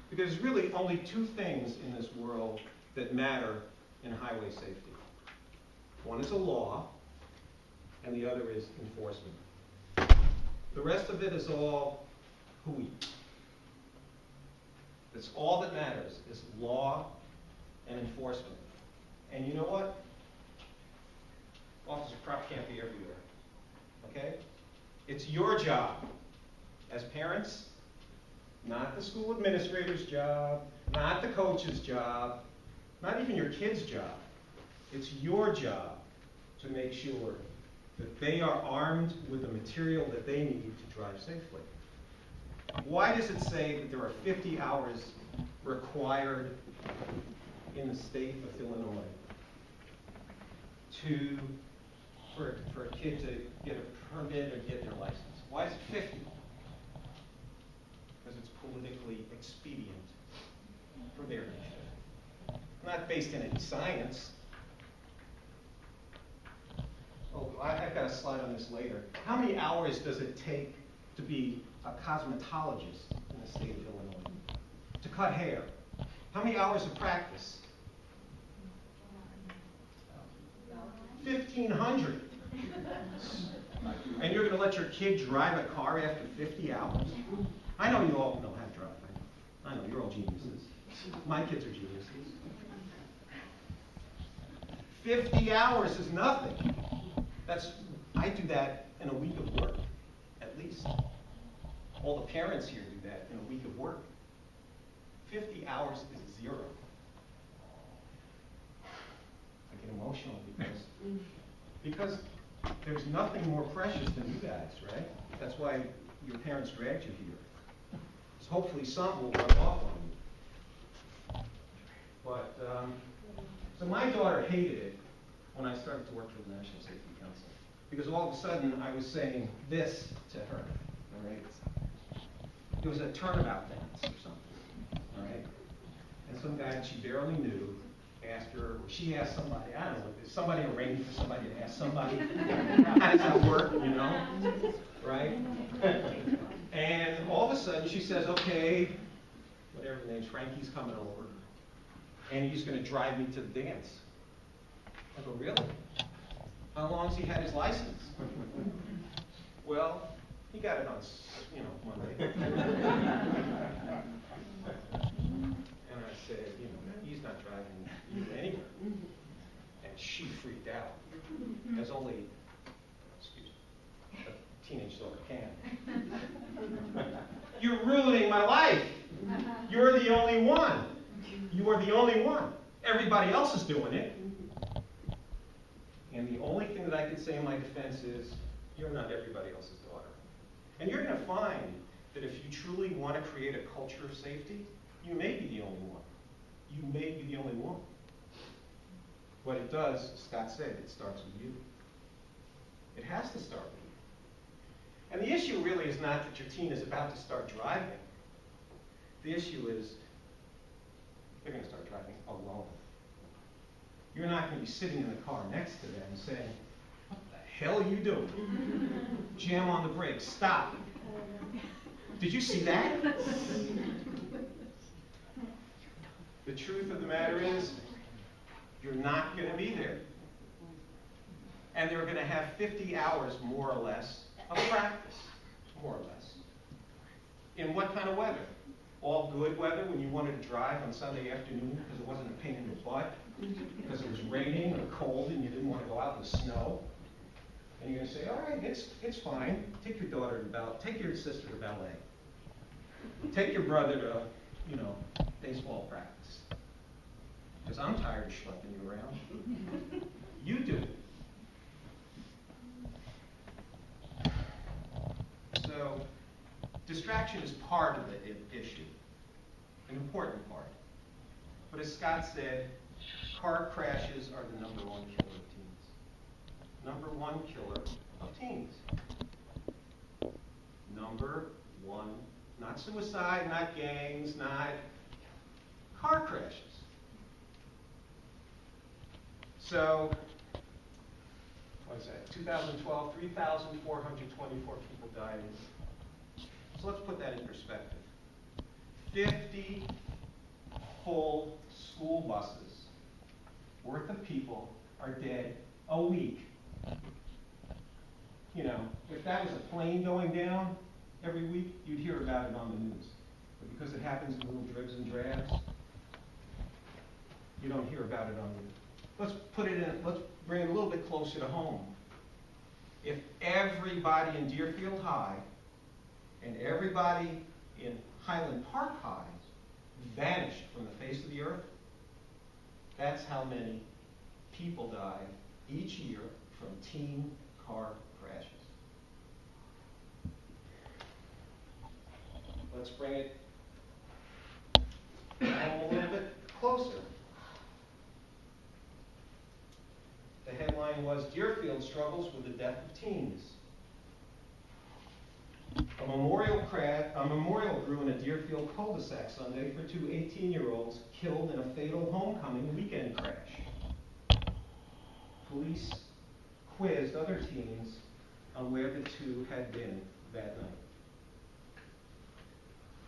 Because there's really only two things in this world that matter in highway safety. One is a law, and the other is enforcement. The rest of it is all hooey. That's all that matters, is law and enforcement. And you know what? Officer Prop can't be everywhere, okay? It's your job as parents, not the school administrator's job, not the coach's job, not even your kid's job. It's your job to make sure that they are armed with the material that they need to drive safely. Why does it say that there are 50 hours required in the state of Illinois for a kid to get a permit or get their license? Why is it 50? Because it's politically expedient for their nation. Not based in any science. Oh, I've got a slide on this later. How many hours does it take to be a cosmetologist in the state of Illinois? To cut hair? How many hours of practice? 1,500. And you're going to let your kid drive a car after 50 hours? I know you all know how to drive. I know, you're all geniuses. My kids are geniuses. 50 hours is nothing. I do that in a week of work, at least. All the parents here do that in a week of work. 50 hours is zero. I get emotional because there's nothing more precious than you guys, right? That's why your parents dragged you here. So hopefully something will rub off on you. But, so my daughter hated it when I started to work for the National Safety Council. Because all of a sudden I was saying this to her, all right? It was a turnabout dance or something, all right? And some guy that she barely knew asked her, she asked somebody, I don't know, somebody arranged for somebody to ask somebody, how does that work, you know, right? And all of a sudden she says, okay, whatever the name's, Frankie's coming over, and he's going to drive me to the dance. I go, really? How long's he had his license? Well, he got it on, Monday. And I said, he's not driving you anywhere. And she freaked out, as only, a teenage daughter can. You're ruining my life. You're the only one. You are the only one. Everybody else is doing it. And the only thing that I can say in my defense is, you're not everybody else's daughter. And you're going to find that if you truly want to create a culture of safety, you may be the only one. You may be the only one. What it does, Scott said, it starts with you. It has to start with you. And the issue really is not that your teen is about to start driving. The issue is they're going to start driving alone. You're not going to be sitting in the car next to them saying, what the hell are you doing? Jam on the brakes, stop. Did you see that? The truth of the matter is, you're not going to be there. And they're going to have 50 hours, more or less, of practice, more or less. In what kind of weather? All good weather when you wanted to drive on Sunday afternoon because it wasn't a pain in the butt, because it was raining or cold and you didn't want to go out in the snow. And you're going to say, all right, it's fine. Take your daughter to take your sister to ballet. Take your brother to, baseball practice. Because I'm tired of schlepping you around. You do. So, distraction is part of the issue, an important part. But as Scott said, car crashes are the #1 killer of teens. #1 killer of teens. #1, not suicide, not gangs, not car crashes. So, what is that? 2012, 3,424 people died. So let's put that in perspective. 50 full school buses worth of people are dead a week. If that was a plane going down every week, you'd hear about it on the news. But because it happens in little dribs and drabs, you don't hear about it on the news. Let's bring it a little bit closer to home. If everybody in Deerfield High and everybody in Highland Park High vanished from the face of the earth, that's how many people die each year from teen car crashes. Let's bring it home a little bit closer. The headline was, Deerfield struggles with the death of teens. A memorial grew in a Deerfield cul-de-sac Sunday for two 18-year-olds killed in a fatal homecoming weekend crash. Police quizzed other teens on where the two had been that night.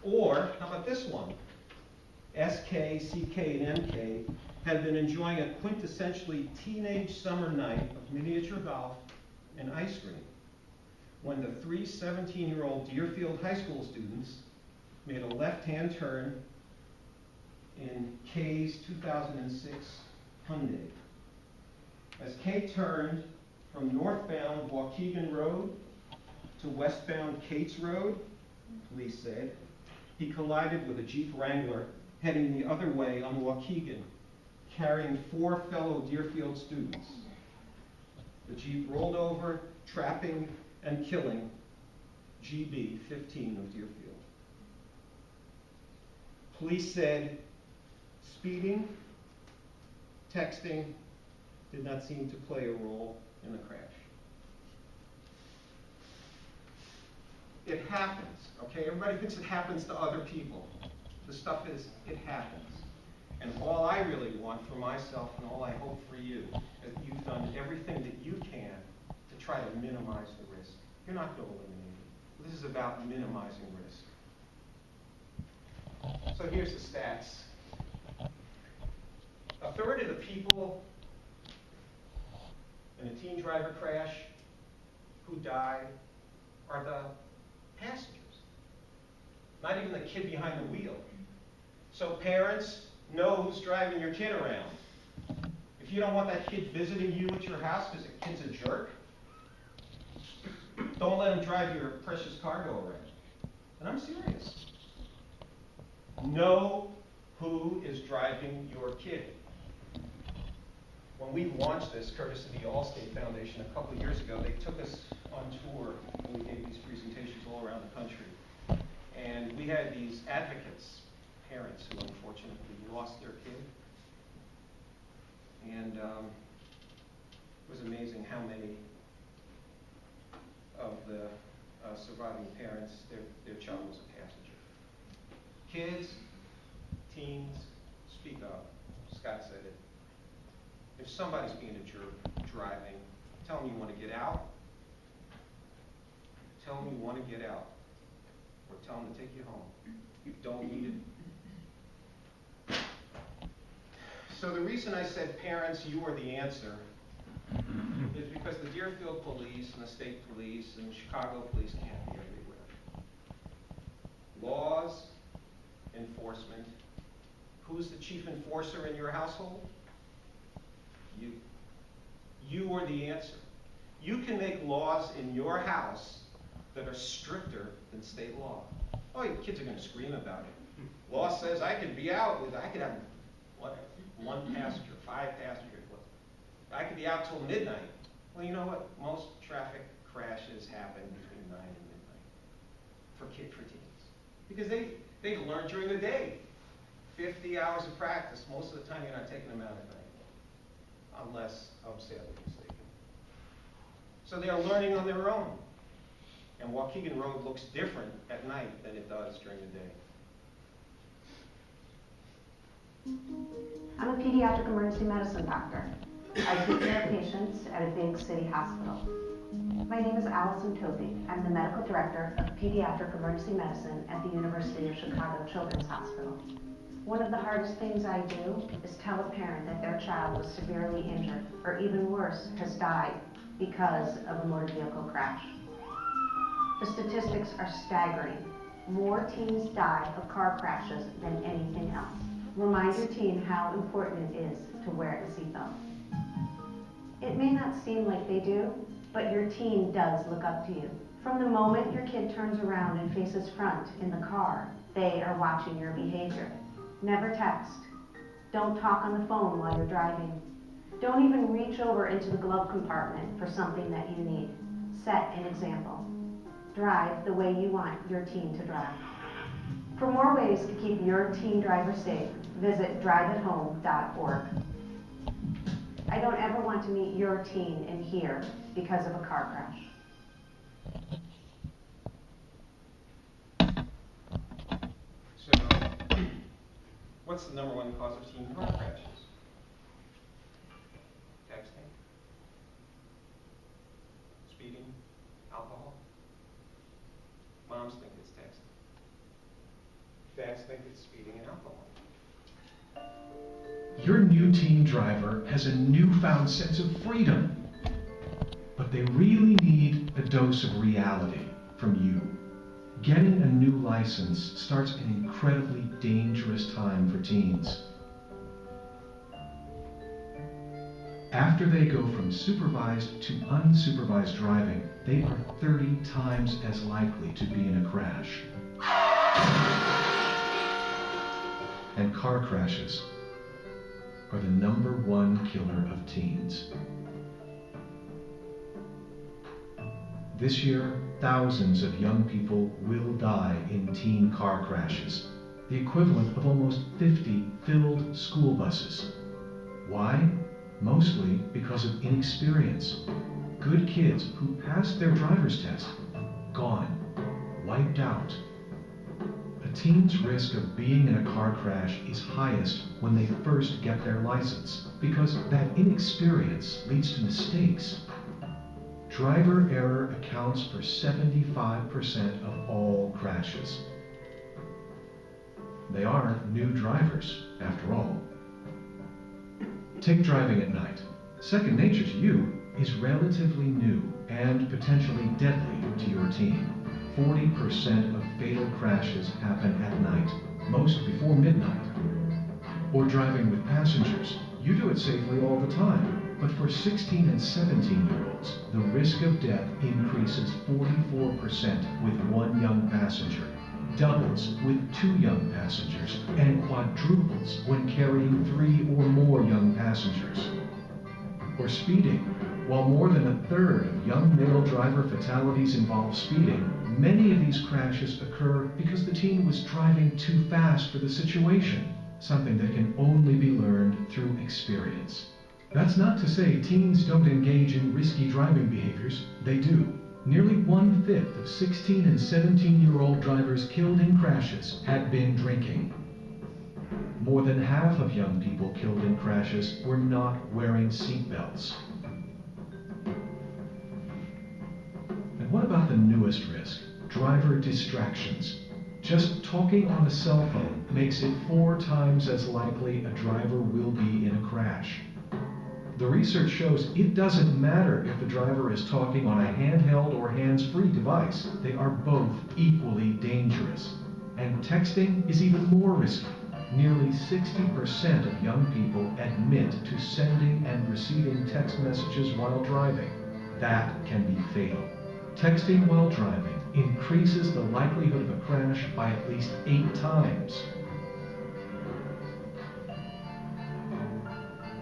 Or, how about this one? SK, CK, and MK had been enjoying a quintessentially teenage summer night of miniature golf and ice cream when the three 17-year-old Deerfield High School students made a left-hand turn in K's 2006 Hyundai. As K turned from northbound Waukegan Road to westbound Cates Road, police said, he collided with a Jeep Wrangler heading the other way on Waukegan, carrying 4 fellow Deerfield students. The Jeep rolled over, trapping and killing GB, 15 of Deerfield. Police said speeding, texting did not seem to play a role in the crash. It happens, okay? Everybody thinks it happens to other people. The stuff is, it happens. And all I really want for myself and all I hope for you is that you've done everything that you can to try to minimize the risk. You're not going to eliminate it. This is about minimizing risk. So here's the stats. A third of the people in a teen driver crash who die are the passengers, not even the kid behind the wheel. So parents, know who's driving your kid around. If you don't want that kid visiting you at your house because the kid's a jerk, don't let him drive your precious cargo around. And I'm serious. Know who is driving your kid. when we launched this, courtesy of the Allstate Foundation a couple of years ago, they took us on tour and we gave these presentations all around the country. And we had these advocates, parents who unfortunately lost their kid. And it was amazing how many of the surviving parents, their child was a passenger. Kids, teens, speak up. Scott said it. If somebody's being a jerk driving, tell them you want to get out. Tell them you want to get out. Or tell them to take you home. You don't need it. So the reason I said, parents, you are the answer, is because the Deerfield police and the state police and the Chicago police can't be everywhere. Laws, enforcement. Who's the chief enforcer in your household? You. You are the answer. You can make laws in your house that are stricter than state law. Oh, your kids are going to scream about it. Law says I could be out with, I could have one passenger, 5 passengers. I could be out till midnight. Well, you know what? Most traffic crashes happen between 9 and midnight for teens. Because they learn during the day. 50 hours of practice. Most of the time you're not taking them out at night. Unless I'm sadly mistaken. So they are learning on their own. And Waukegan Road looks different at night than it does during the day. I'm a pediatric emergency medicine doctor. I take care of patients at a big city hospital. My name is Allison Toby. I'm the medical director of pediatric emergency medicine at the University of Chicago Children's Hospital. One of the hardest things I do is tell a parent that their child was severely injured, or even worse, has died because of a motor vehicle crash. The statistics are staggering. More teens die of car crashes than anything else. Remind your teen how important it is to wear a seatbelt. It may not seem like they do, but your teen does look up to you. From the moment your kid turns around and faces front in the car, they are watching your behavior. Never text. Don't talk on the phone while you're driving. Don't even reach over into the glove compartment for something that you need. Set an example. Drive the way you want your teen to drive. For more ways to keep your teen driver safe, visit driveathome.org. I don't ever want to meet your teen in here because of a car crash. So, what's the #1 cause of teen car crashes? Texting? Speeding? Alcohol? Moms think it's texting. Dads think it's speeding and alcohol. Your new teen driver has a newfound sense of freedom, but they really need a dose of reality from you. Getting a new license starts an incredibly dangerous time for teens. After they go from supervised to unsupervised driving, they are 30 times as likely to be in a crash. And car crashes are the #1 killer of teens. This year, thousands of young people will die in teen car crashes, the equivalent of almost 50 filled school buses. Why? Mostly because of inexperience. Good kids who passed their driver's test, gone, wiped out. A teen's risk of being in a car crash is highest when they first get their license, because that inexperience leads to mistakes. Driver error accounts for 75% of all crashes. They are new drivers, after all. Take driving at night. Second nature to you is relatively new and potentially deadly to your teen. 40% of fatal crashes happen at night, most before midnight. Or driving with passengers. You do it safely all the time, but for 16 and 17-year-olds, the risk of death increases 44% with one young passenger, doubles with 2 young passengers, and quadruples when carrying 3 or more young passengers. or speeding. While more than a third of young male driver fatalities involve speeding, many of these crashes occur because the teen was driving too fast for the situation, something that can only be learned through experience. That's not to say teens don't engage in risky driving behaviors. They do. Nearly 1/5 of 16 and 17-year-old drivers killed in crashes had been drinking. More than half of young people killed in crashes were not wearing seatbelts. And what about the newest risk? Driver distractions. Just talking on a cell phone makes it 4 times as likely a driver will be in a crash. The research shows it doesn't matter if the driver is talking on a handheld or hands-free device. They are both equally dangerous. And texting is even more risky. Nearly 60% of young people admit to sending and receiving text messages while driving. That can be fatal. Texting while driving increases the likelihood of a crash by at least 8 times.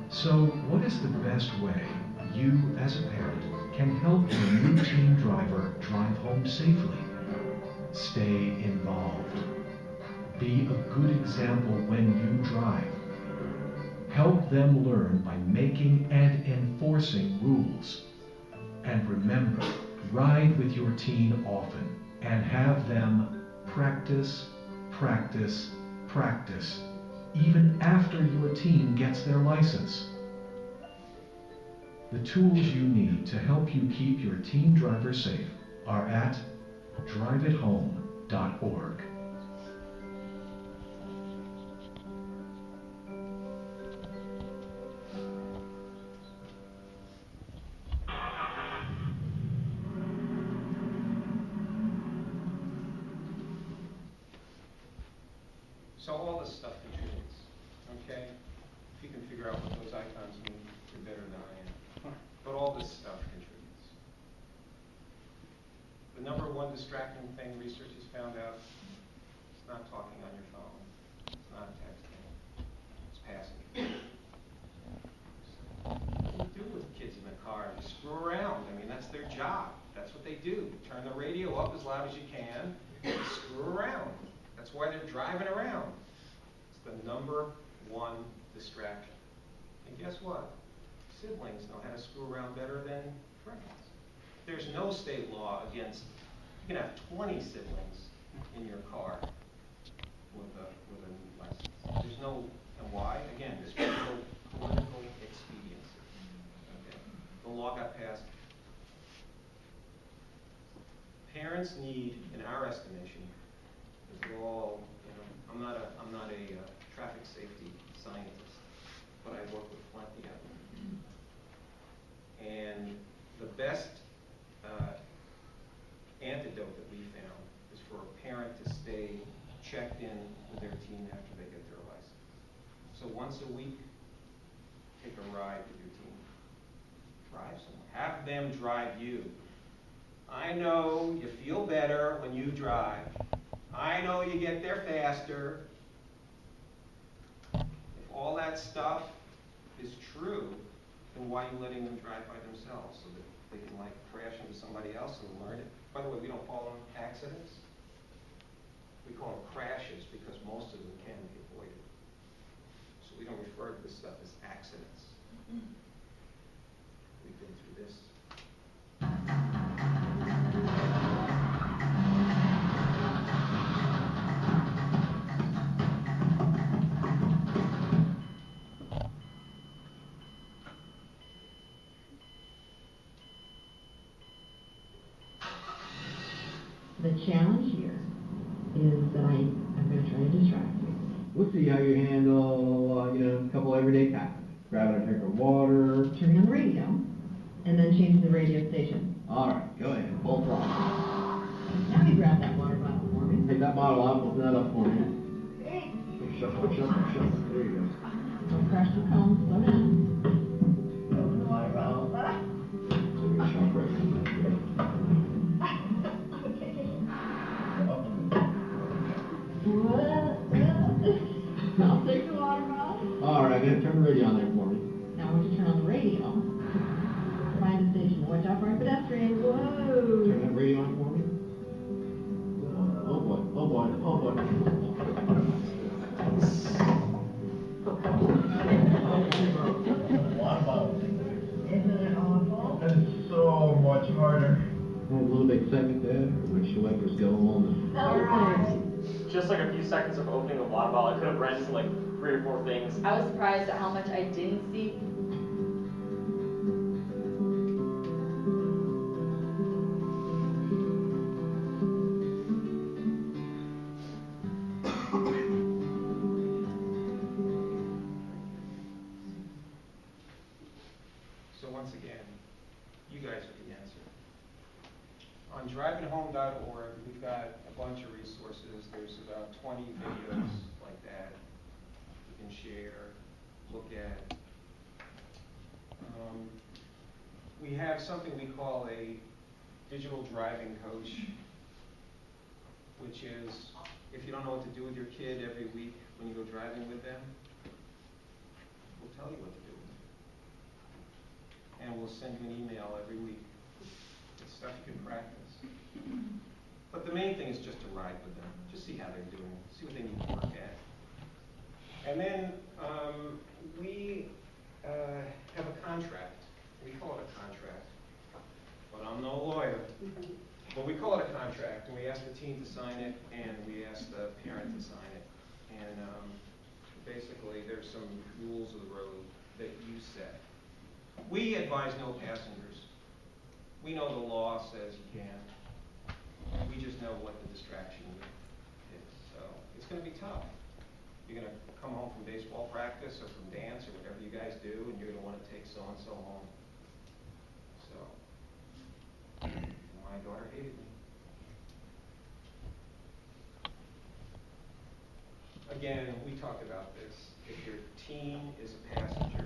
So, what is the best way you, as a parent, can help your new teen driver drive home safely? Stay involved. Be a good example when you drive. Help them learn by making and enforcing rules. And remember, ride with your teen often and have them practice, practice, practice, even after your teen gets their license. The tools you need to help you keep your teen driver safe are at driveithome.org. So all this stuff contributes, okay? If you can figure out what those icons mean, you're better than I am. But all this stuff contributes. The number one distracting thing research has found out, it's not talking on your phone. It's not texting. It's passing. What do you do with kids in the car? You screw around. I mean, that's their job. That's what they do. Turn the radio up as loud as you can and screw around. That's why they're driving around. It's the number one distraction. And guess what? Siblings know how to screw around better than friends. There's no state law against, you can have 20 siblings in your car with a license. There's no, and why? Again, this political expediency. Okay. The law got passed. Parents need, in our estimation, we're all, I'm not a traffic safety scientist, but I work with plenty of them. And the best antidote that we found is for a parent to stay checked in with their teen after they get their license. So once a week, take a ride with your teen. Drive somewhere. Have them drive you. I know you feel better when you drive. I know you get there faster. If all that stuff is true, then why are you letting them drive by themselves so that they can like crash into somebody else and learn it? By the way, we don't call them accidents. We call them crashes because most of them can be avoided. So we don't refer to this stuff as accidents. We've been through this. The challenge here is that I'm going to try to distract you. We'll see how you handle, a couple everyday tasks. Grabbing a drink of water. Turning on the radio, and then changing the radio station. All right, go ahead, full throttle. Now you grab that water bottle for me. Take that bottle out, open that up for me. Shuffle. There you go. Don't crash the cone, slow down. Open the water bottle. Take a shot right from that. I'll take the water bottle. All right, go ahead, turn the radio on there for me. Now I want you to turn on the radio a little bit excitement there, or would you like us to go on? Just like a few seconds of opening the water bottle, I could have read into like 3 or 4 things. I was surprised at how much I didn't see. So once again, you guys are the answer. On drivinghome.org, we've got a bunch of resources. There's about 20 videos like that you can share, look at. We have something we call a digital driving coach, which is if you don't know what to do with your kid every week when you go driving with them, we'll tell you what to do. And we'll send you an email every week. It's stuff you can practice. But the main thing is just to ride with them. Just see how they're doing. See what they need to work at. And then we have a contract. We call it a contract. But I'm no lawyer. But we call it a contract. And we ask the teen to sign it, and we ask the parent to sign it. And basically, there's some rules of the road that you set. We advise no passengers. We know the law says you can. We just know what the distraction is. So it's going to be tough. You're going to come home from baseball practice or from dance or whatever you guys do, and you're going to want to take so-and-so home. So my daughter hated me. Again, we talked about this. If your teen is a passenger,